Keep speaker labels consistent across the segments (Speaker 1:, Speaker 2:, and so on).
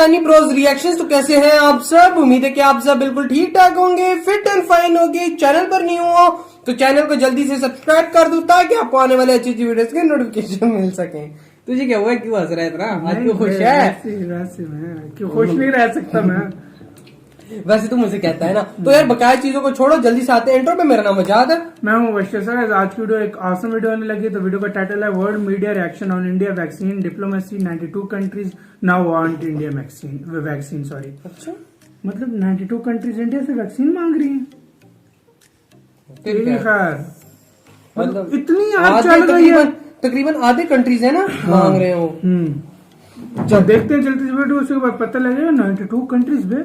Speaker 1: Pakistani Broz reactions. तो कैसे हैं आप सब? उम्मीद है कि आप सब बिल्कुल ठीक ठाक होंगे, फिट एंड फाइन होंगे। चैनल पर न्यू हो तो चैनल को जल्दी से सब्सक्राइब कर दो ताकि आपको आने वाले अच्छी अच्छी वीडियोस के नोटिफिकेशन मिल सके। तुझे क्या हुआ, क्यों हंस रहा है इतना? आज क्यों खुश है?
Speaker 2: क्यों खुश नहीं रह सकता मैं?
Speaker 1: वैसे तू मुझे कहता है ना, तो यार बकाया चीजों को छोड़ो, जल्दी से आते हैं इंट्रो पे। मेरा नाम आजाद है,
Speaker 2: मैं हूँ वैश्य सर। आज की वीडियो एक ऑसम वीडियो आने लगी। तो वीडियो का टाइटल है world media reaction on India vaccine diplomacy. 92 countries now want India vaccine sorry. अच्छा, मतलब 92 कंट्रीज इंडिया से वैक्सीन मांग रही हैं। खैर मतलब इतनी आज चल रही है,
Speaker 1: तकरीबन आधे कंट्रीज है ना मांग रहे हो।
Speaker 2: जब देखते हैं चलते वीडियो, उसके बाद पता लगेगा 92 कंट्रीज में।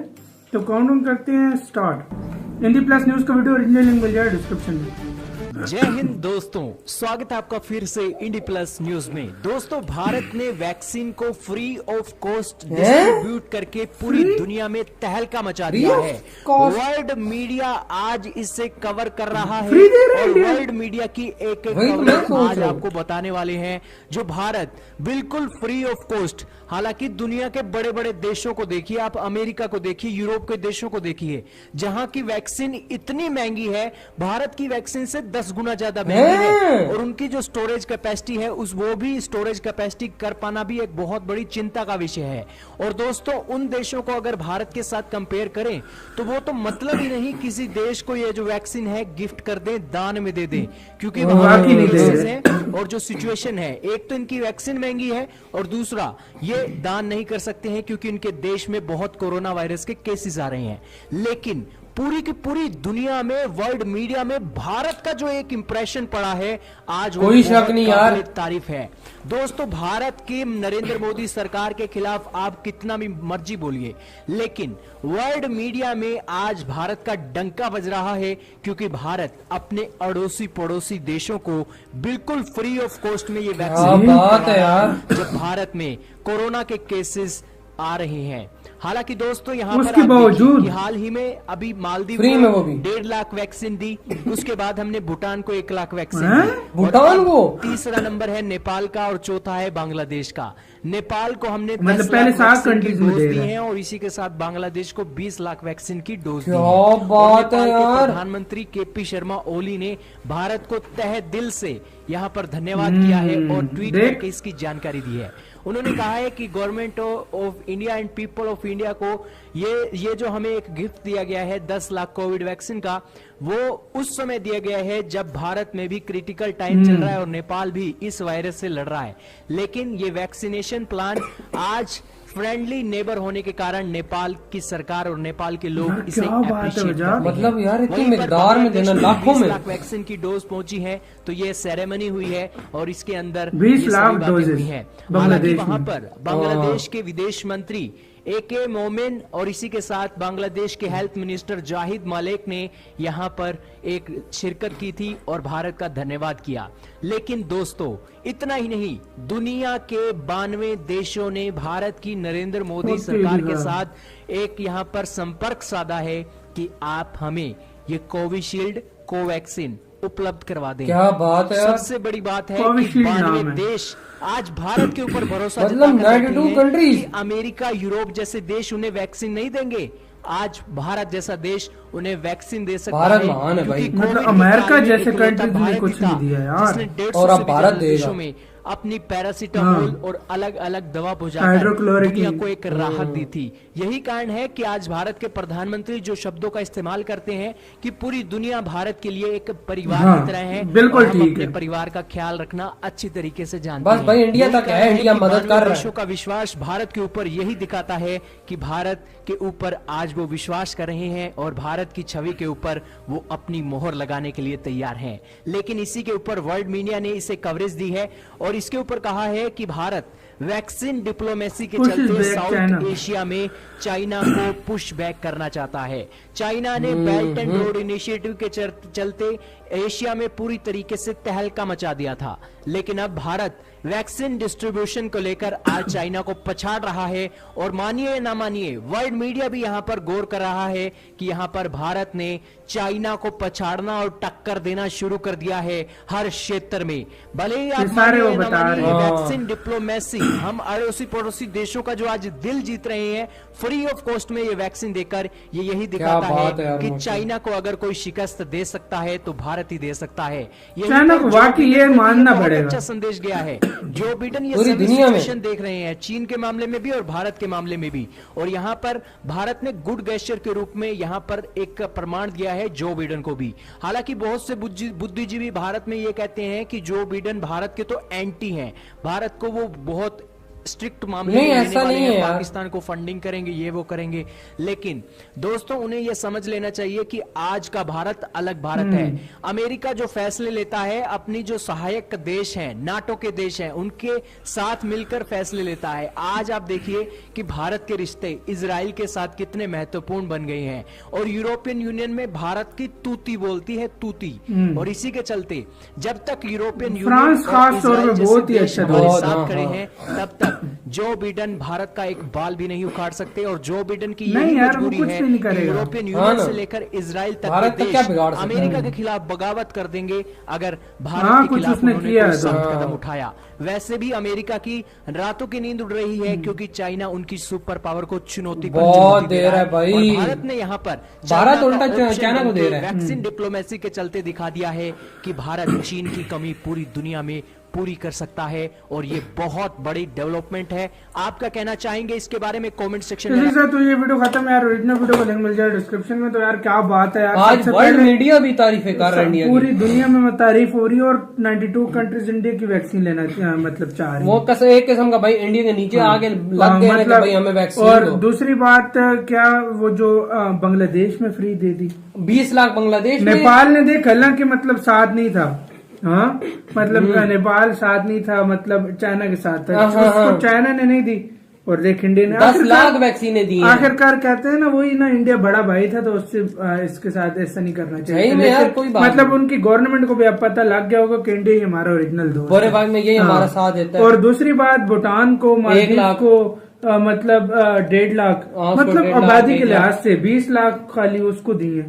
Speaker 2: तो काउंटडाउन करते हैं स्टार्ट। हिंदी प्लस न्यूज का वीडियो ओरिजिनल लिंक मिल जाएगा डिस्क्रिप्शन में।
Speaker 3: जय हिंद दोस्तों, स्वागत है आपका फिर से इंडी प्लस न्यूज में। दोस्तों, भारत ने वैक्सीन को फ्री ऑफ कॉस्ट डिस्ट्रीब्यूट करके पूरी दुनिया में तहलका मचा दिया है। वर्ल्ड मीडिया आज इसे कवर कर रहा है और वर्ल्ड मीडिया की एक खबर आज आपको बताने वाले हैं जो भारत बिल्कुल फ्री ऑफ कॉस्ट। हालांकि दुनिया के बड़े बड़े देशों को देखिए, आप अमेरिका को देखिए, यूरोप के देशों को देखिए, जहां की वैक्सीन इतनी महंगी है, भारत की वैक्सीन से 10 गुना ज्यादा महंगी है। और उनकी जो स्टोरेज कैपेसिटी है वो भी स्टोरेज कैपेसिटी कर पाना भी एक बहुत बड़ी चिंता का विषय है। और दोस्तों, उन देशों को अगर भारत के साथ कंपेयर करें तो वो तो मतलब ही नहीं किसी देश को ये जो वैक्सीन है गिफ्ट कर दें, दान में दे दें, क्योंकि वहां की केसेस है और जो सिचुएशन है, एक तो इनकी वैक्सीन महंगी है और दूसरा ये दान नहीं कर सकते हैं क्योंकि उनके देश में बहुत कोरोना वायरस के केसेस आ रहे हैं। लेकिन पूरी की पूरी दुनिया में, वर्ल्ड मीडिया में भारत का जो एक इंप्रेशन पड़ा है आज,
Speaker 1: कोई शक नहीं यार,
Speaker 3: तारीफ है। दोस्तों, भारत की नरेंद्र मोदी सरकार के खिलाफ आप कितना भी मर्जी बोलिए, लेकिन वर्ल्ड मीडिया में आज भारत का डंका बज रहा है क्योंकि भारत अपने अड़ोसी पड़ोसी देशों को बिल्कुल फ्री ऑफ कॉस्ट में ये वैक्सीन
Speaker 1: बात है यार,
Speaker 3: जब भारत में कोरोना के केसेस आ रहे हैं। हालांकि दोस्तों, यहाँ पर हाल ही में अभी मालदीव को 1.5 लाख वैक्सीन दी, उसके बाद हमने भूटान को 1 लाख वैक्सीन दी।
Speaker 1: भूटान को
Speaker 3: तीसरा नंबर है नेपाल का और चौथा है बांग्लादेश का। नेपाल को हमने
Speaker 2: मतलब पहले 7 कंट्रीज में
Speaker 3: दी है और इसी के साथ बांग्लादेश को 20 लाख वैक्सीन की डोज दी
Speaker 1: है। बात है यार,
Speaker 3: प्रधानमंत्री केपी शर्मा ओली ने भारत को तहे दिल से यहाँ पर धन्यवाद किया है और ट्वीट करके इसकी जानकारी दी है। उन्होंने कहा है कि government of India and people of India को ये जो हमें एक गिफ्ट दिया गया है 10 लाख कोविड वैक्सीन का, वो उस समय दिया गया है जब भारत में भी क्रिटिकल टाइम चल रहा है और नेपाल भी इस वायरस से लड़ रहा है। लेकिन ये वैक्सीनेशन प्लान आज फ्रेंडली नेबर होने के कारण नेपाल की सरकार और नेपाल के लोग इसे अप्रिशिएट करते हैं।
Speaker 1: मतलब यार इतनी मिकदार में देना, लाखों में
Speaker 3: 20 लाख वैक्सीन की डोज पहुंची है। तो ये सेरेमनी हुई है और इसके अंदर
Speaker 2: 20 लाख डोजेस
Speaker 3: है। हालांकि वहां पर बांग्लादेश के विदेश मंत्री AK मोमिन और इसी के साथ बांग्लादेश के हेल्थ मिनिस्टर जाहिद मालिक ने यहां पर एक शिरकत की थी और भारत का धन्यवाद किया। लेकिन दोस्तों, इतना ही नहीं, दुनिया के 92 देशों ने भारत की नरेंद्र मोदी सरकार के साथ एक यहां पर संपर्क साधा है कि आप हमें ये कोविशील्ड कोवैक्सीन उपलब्ध करवा दें।
Speaker 1: क्या बात है,
Speaker 3: सबसे बड़ी बात है कि 92 देश आज भारत के ऊपर भरोसा
Speaker 1: मतलब 92 कंट्रीज,
Speaker 3: अमेरिका, यूरोप जैसे देश उन्हें वैक्सीन नहीं देंगे, आज भारत जैसा देश उन्हें वैक्सीन दे सकता
Speaker 1: भारत महान है भाई।
Speaker 2: मतलब अमेरिका जैसे कंट्रीज ने कुछ नहीं दिया यार,
Speaker 1: और अब भारत देगा
Speaker 3: में अपनी पैरासीटामोल और अलग अलग दवा पहुंचाकर दुनिया को एक राहत दी थी। यही कारण है कि आज भारत के प्रधानमंत्री जो शब्दों का इस्तेमाल करते हैं कि पूरी दुनिया भारत के लिए एक परिवार की तरह है,
Speaker 2: बिल्कुल
Speaker 3: हम
Speaker 2: ठीक
Speaker 3: अपने
Speaker 2: है।
Speaker 3: परिवार का ख्याल रखना अच्छी तरीके से जानते हैं।
Speaker 1: बस भाई इंडिया तक है, इंडिया मदद कर रहा है।
Speaker 3: देशों का विश्वास भारत के ऊपर यही दिखाता है कि भारत के ऊपर आज वो विश्वास कर रहे हैं और भारत की छवि के ऊपर वो अपनी मोहर लगाने के लिए तैयार हैं। लेकिन इसी के ऊपर वर्ल्ड मीडिया ने इसे कवरेज दी है और इसके ऊपर कहा है कि भारत वैक्सीन डिप्लोमेसी के चलते साउथ एशिया में चाइना को पुश बैक करना चाहता है। चाइना ने बेल्ट एंड रोड इनिशिएटिव के चलते एशिया में पूरी तरीके से तहलका मचा दिया था, लेकिन अब भारत वैक्सीन डिस्ट्रीब्यूशन को लेकर आज चाइना को पछाड़ रहा है। और मानिए या ना मानिए, वर्ल्ड मीडिया भी यहां पर गौर कर रहा है कि यहां पर भारत ने चाइना को पछाड़ना और टक्कर देना शुरू कर दिया है हर क्षेत्र में। भले ही आप
Speaker 2: सारे वो
Speaker 3: मानिए या ना
Speaker 2: बता रहे
Speaker 3: मानिए,
Speaker 2: हैं।
Speaker 3: वैक्सीन डिप्लोमेसी, हम अड़ोसी पड़ोसी देशों का जो आज दिल जीत रहे हैं फ्री ऑफ कॉस्ट में ये वैक्सीन देकर, ये यही दिखाता
Speaker 1: बात है
Speaker 3: है
Speaker 1: यार,
Speaker 3: कि
Speaker 1: मोदी।
Speaker 3: चाइना को अगर कोई शिकस्त दे सकता है तो भारत ही दे सकता है। यहीं
Speaker 2: चाइना
Speaker 3: पर
Speaker 2: को
Speaker 3: जो
Speaker 2: वाकई ये
Speaker 3: बिडेन को
Speaker 2: मानना
Speaker 3: बहुत
Speaker 2: पड़ेगा।
Speaker 3: अच्छा संदेश गया है। जो बिडेन ये
Speaker 1: पूरी
Speaker 3: सभी
Speaker 1: दुनिया में।
Speaker 3: सिचुएशन देख रहे हैं, चीन के मामले में भी और भारत के मामले में भी। और यहां पर भारत ने गुड गेस्चर के रूप में यहां पर एक प्रमाण दिया है जो बिडेन को भी। हालांकि बहुत से बुद्धिजीवी भारत में ये कहते हैं कि जो बिडेन भारत के तो एंटी हैं, भारत को वो बहुत स्ट्रिक्ट मामले
Speaker 1: नहीं,
Speaker 3: में लेने
Speaker 1: ऐसा
Speaker 3: वाले
Speaker 1: नहीं
Speaker 3: हैं,
Speaker 1: है यार।
Speaker 3: पाकिस्तान को फंडिंग करेंगे, ये वो करेंगे। लेकिन दोस्तों उन्हें यह समझ लेना चाहिए कि आज का भारत अलग भारत है। अमेरिका जो फैसले लेता है अपनी जो सहायक देश हैं, नाटो के देश हैं, उनके साथ मिलकर फैसले लेता है। आज आप देखिए कि भारत के रिश्ते इजराइल के साथ कितने महत्वपूर्ण बन गए हैं। और यूरोपियन यूनियन में भारत की तूती बोलती है, तूती। और इसी के चलते जब तक यूरोपियन
Speaker 2: फ्रांस खास तौर पे बहुत ही अच्छा
Speaker 3: हमारे
Speaker 1: बहुत,
Speaker 3: साथ
Speaker 1: हाँ,
Speaker 3: खड़े
Speaker 1: हाँ।
Speaker 3: हैं, तब तक जो बिडेन भारत का एक बाल भी नहीं उखाड़ सकते। और जो बिडेन की
Speaker 2: नहीं
Speaker 3: यही
Speaker 2: यार, वो
Speaker 3: मजबूरी
Speaker 2: कुछ
Speaker 3: है
Speaker 2: भी नहीं
Speaker 3: कि
Speaker 2: करेगा।
Speaker 3: यूरोपियन
Speaker 1: हाँ
Speaker 3: यूनियन
Speaker 1: ना।
Speaker 3: से लेकर इजराइल तक
Speaker 1: भारत
Speaker 3: के
Speaker 1: का क्या
Speaker 3: देश
Speaker 1: बिगाड़ सकते
Speaker 3: अमेरिका
Speaker 1: हैं?
Speaker 3: के खिलाफ बगावत कर देंगे अगर
Speaker 2: हाँ,
Speaker 3: भारत के
Speaker 2: कुछ
Speaker 3: खिलाफ
Speaker 2: उसने
Speaker 3: उन्होंने
Speaker 2: किया
Speaker 3: कोई
Speaker 2: है तो।
Speaker 3: सख्त
Speaker 1: हाँ।
Speaker 3: कदम उठाया। वैसे भी अमेरिका की रातों की नींद उड़ रही है क्योंकि चाइना उनकी सुपर पावर को चुनौती पर
Speaker 1: बहुत
Speaker 3: चुनौती
Speaker 1: दे रहा है भाई।
Speaker 3: और भारत ने यहाँ पर
Speaker 1: भारत
Speaker 3: चाइना
Speaker 1: उल्टा
Speaker 3: का option
Speaker 1: चाइना को दे
Speaker 3: बनके
Speaker 1: रहा है।
Speaker 3: वैक्सीन डिप्लोमेसी के चलते दिखा दिया है कि भारत चीन की कमी पूरी दुनिया में पूरी कर सकता है। और ये बहुत बड़ी डेवलपमेंट है। आप क्या कहना चाहेंगे इसके बारे में कमेंट सेक्शन में?
Speaker 2: तो ये वीडियो खत्म है यार। ओरिजिनल वीडियो का लिंक मिल जाए डिस्क्रिप्शन में। तो यार क्या बात है यार,
Speaker 1: आज
Speaker 2: सबसे
Speaker 1: वर्ल्ड
Speaker 2: पहले
Speaker 1: मीडिया भी तारीफें कर रहा है इंडिया
Speaker 2: पूरी
Speaker 1: की।
Speaker 2: दुनिया में तारीफ हो रही है। और 92 कंट्रीज इंडिया की वैक्सीन लेना मतलब चाह रही है।
Speaker 1: वो एक किस्म का भाई इंडिया के नीचे आगे लग गए हैं कि भाई हमें वैक्सीन
Speaker 2: और
Speaker 1: दो।
Speaker 2: दूसरी बात क्या, वो जो बांग्लादेश में फ्री दे दी,
Speaker 1: 20 लाख बांग्लादेश में।
Speaker 2: नेपाल ने देख, हालांकि मतलब साथ नहीं था। हाँ मतलब नेपाल साथ नहीं था, मतलब चाइना के साथ था।
Speaker 1: हाँ, हाँ,
Speaker 2: उसको
Speaker 1: हाँ।
Speaker 2: चाइना ने नहीं दी और देख इंडिया ने
Speaker 1: 10 लाख वैक्सीनें दी हैं।
Speaker 2: आखिरकार कहते हैं ना, वही ना, इंडिया बड़ा भाई था तो उससे इसके साथ ऐसा नहीं करना चाहिए।
Speaker 1: सही में यार,
Speaker 2: लेकिन
Speaker 1: कोई बात
Speaker 2: मतलब
Speaker 1: नहीं।
Speaker 2: उनकी गवर्नमेंट को भी अब पता लग गया होगा कि इंडिया ही हमारा ओरिजिनल दोस्त
Speaker 1: बड़े
Speaker 2: है।
Speaker 1: भाई में यही
Speaker 2: हाँ।
Speaker 1: हमारा साथ देता है।
Speaker 2: और दूसरी बात, भूटान को,
Speaker 1: 1
Speaker 2: मालदीव
Speaker 1: लाख
Speaker 2: को मतलब 1.5 लाख,
Speaker 1: हाँ, उसको
Speaker 2: मतलब
Speaker 1: 1.5 लाख,
Speaker 2: आबादी के
Speaker 1: 1 लाख।
Speaker 2: लिहाज से 20 लाख खाली उसको दिए।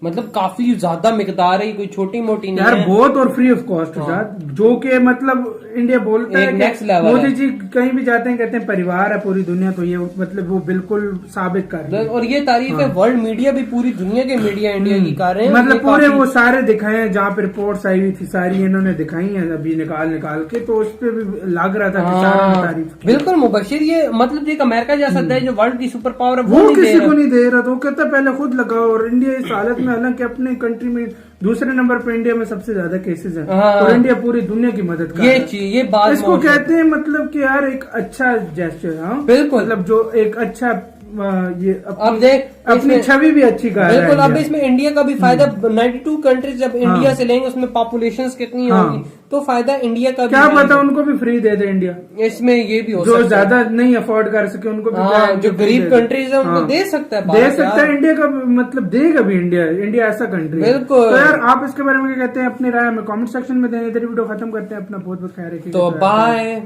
Speaker 1: मतलब काफी ज्यादा मिकदार है, कोई छोटी मोटी नहीं
Speaker 2: यार
Speaker 1: है।
Speaker 2: बहुत, और फ्री ऑफ कॉस्ट
Speaker 1: हाँ।
Speaker 2: जो कि मतलब इंडिया बोलता
Speaker 1: एक
Speaker 2: है
Speaker 1: next
Speaker 2: कि
Speaker 1: level
Speaker 2: मोदी
Speaker 1: है।
Speaker 2: जी कहीं भी जाते हैं कहते हैं परिवार है पूरी दुनिया, तो ये मतलब वो बिल्कुल साबित कर रहे हैं।
Speaker 1: और ये तारीफ है वर्ल्ड मीडिया भी, पूरी दुनिया के मीडिया इंडिया की कर रहे हैं।
Speaker 2: मतलब
Speaker 1: ये
Speaker 2: पूरे
Speaker 1: काफी-
Speaker 2: वो सारे दिखाए हैं जहाँ पे रिपोर्ट्स आई हुई थी, सारी इन्होंने दिखाई हैं अभी निकाल के। तो उस पे भी लग रहा था कि सारा ने तारीफ की।
Speaker 1: बिल्कुल मुबशिर, ये मतलब एक अमेरिका जैसा देश जो वर्ल्ड की सुपर पावर है
Speaker 2: वो
Speaker 1: नहीं दे
Speaker 2: किसी
Speaker 1: रहा।
Speaker 2: को नहीं दे रहा था, वो कहता पहले खुद लगाओ। और इंडिया इस हालत में, हालांकि अपने कंट्री में दूसरे नंबर पे इंडिया में सबसे ज्यादा केसेस हैं,
Speaker 1: हाँ।
Speaker 2: और इंडिया पूरी दुनिया की मदद कर रहा
Speaker 1: ये
Speaker 2: है।
Speaker 1: चीज, ये बात
Speaker 2: इसको
Speaker 1: मौजूद है।
Speaker 2: कहते हैं मतलब कि यार एक अच्छा जेस्चर। हाँ
Speaker 1: बिल्कुल।
Speaker 2: मतलब जो एक अच्छा ये
Speaker 1: अब देख
Speaker 2: अपनी
Speaker 1: इसमें-
Speaker 2: छवि भी अच्छी कर रहा है
Speaker 1: बिल्कुल। अब
Speaker 2: इंडिया।
Speaker 1: इसमें इंडिया का भी फायदा, 92 कंट्रीज जब इंडिया से लेंगे उसमें पॉपुलेशन कितनी
Speaker 2: हाँ।
Speaker 1: होगी, तो फायदा इंडिया का
Speaker 2: क्या
Speaker 1: भी
Speaker 2: पता उनको भी फ्री दे दे इंडिया,
Speaker 1: इसमें ये भी हो
Speaker 2: जो
Speaker 1: सकता है।
Speaker 2: ज्यादा नहीं अफोर्ड कर सके उनको भी
Speaker 1: हाँ,
Speaker 2: फ्री
Speaker 1: जो गरीब
Speaker 2: दे दे।
Speaker 1: कंट्रीज है उनको
Speaker 2: हाँ।
Speaker 1: दे सकता है
Speaker 2: दे
Speaker 1: भारत
Speaker 2: सकता
Speaker 1: यार।
Speaker 2: है इंडिया का, मतलब देगा भी इंडिया ऐसा कंट्री है।
Speaker 1: बिल्कुल।
Speaker 2: तो यार आप इसके बारे में क्या कहते हैं, अपनी राय हमें कमेंट सेक्शन में दें। इधर वीडियो खत्म करते हैं। अपना बहुत बहुत ख्याल रखिए।
Speaker 1: तो बाय।